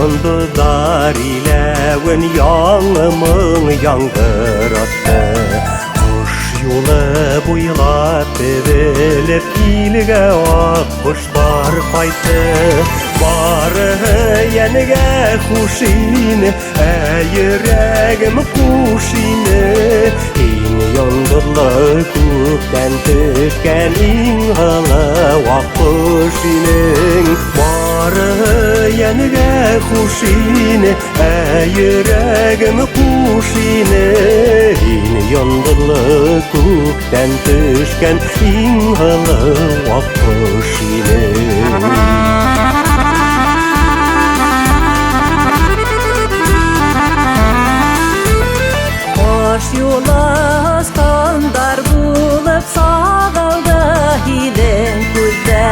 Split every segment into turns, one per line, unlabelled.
Yıldızlar ile yağmur yağdırdı. Kuş yolu boylap evilip ilge ak kuşlar kaytı. Barı yenige kuşini, yüreğim kuşini. Yondulla kökten düşken inhalı ak kuşinin. Barı yenige kuşini, yüreğim kuşini. Yondulla kökten düşken inhalı ak kuşinin.
Hoş yola skandar bulup sağaldı hilin kuzda.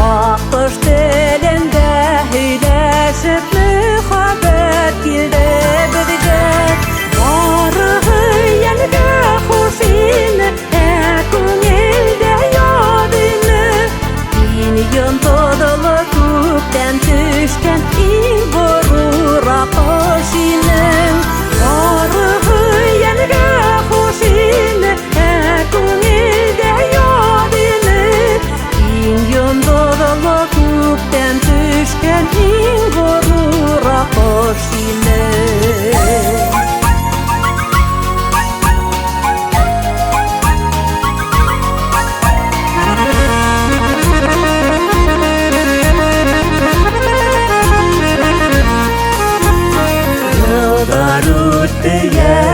Akış telinde hüleşip muhabbet girdi bizge. Barı yenige hoşini, köngülde yadını. Yön todalı kökten düşken in vurur akışının. Barı yenige hoşini, köngülde yadını. Yön todalı kökten düşken in vurur akışının.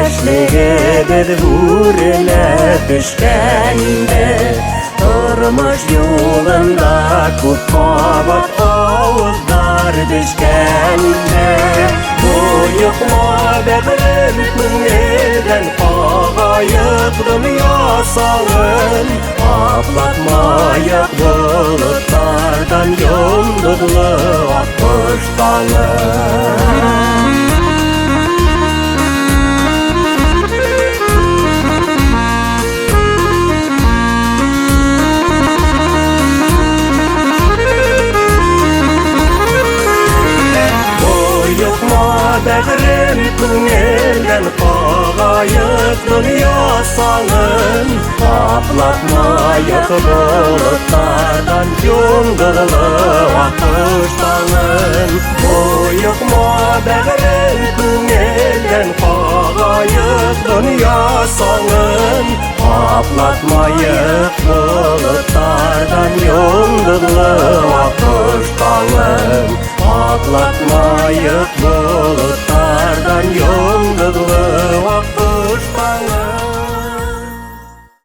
Yaşlıgıdır vurula düşkeninde. Durmuş yolunda kutkabat ağızlar düşkeninde. Boyukma bebeğim köngülden ağayıp dünya sağın. Aplatmayıp bulutlardan yıldızlı akmış dağın. Bägrim köngülden ağayıp dünya sağın. Aplatmayıp bulutlardan yıldızlı akmış dağın. Boyukma bägrim köngülden ağayıp dünya sağın. Aplatmayıp bulutlardan yıldızlı akmış dağın.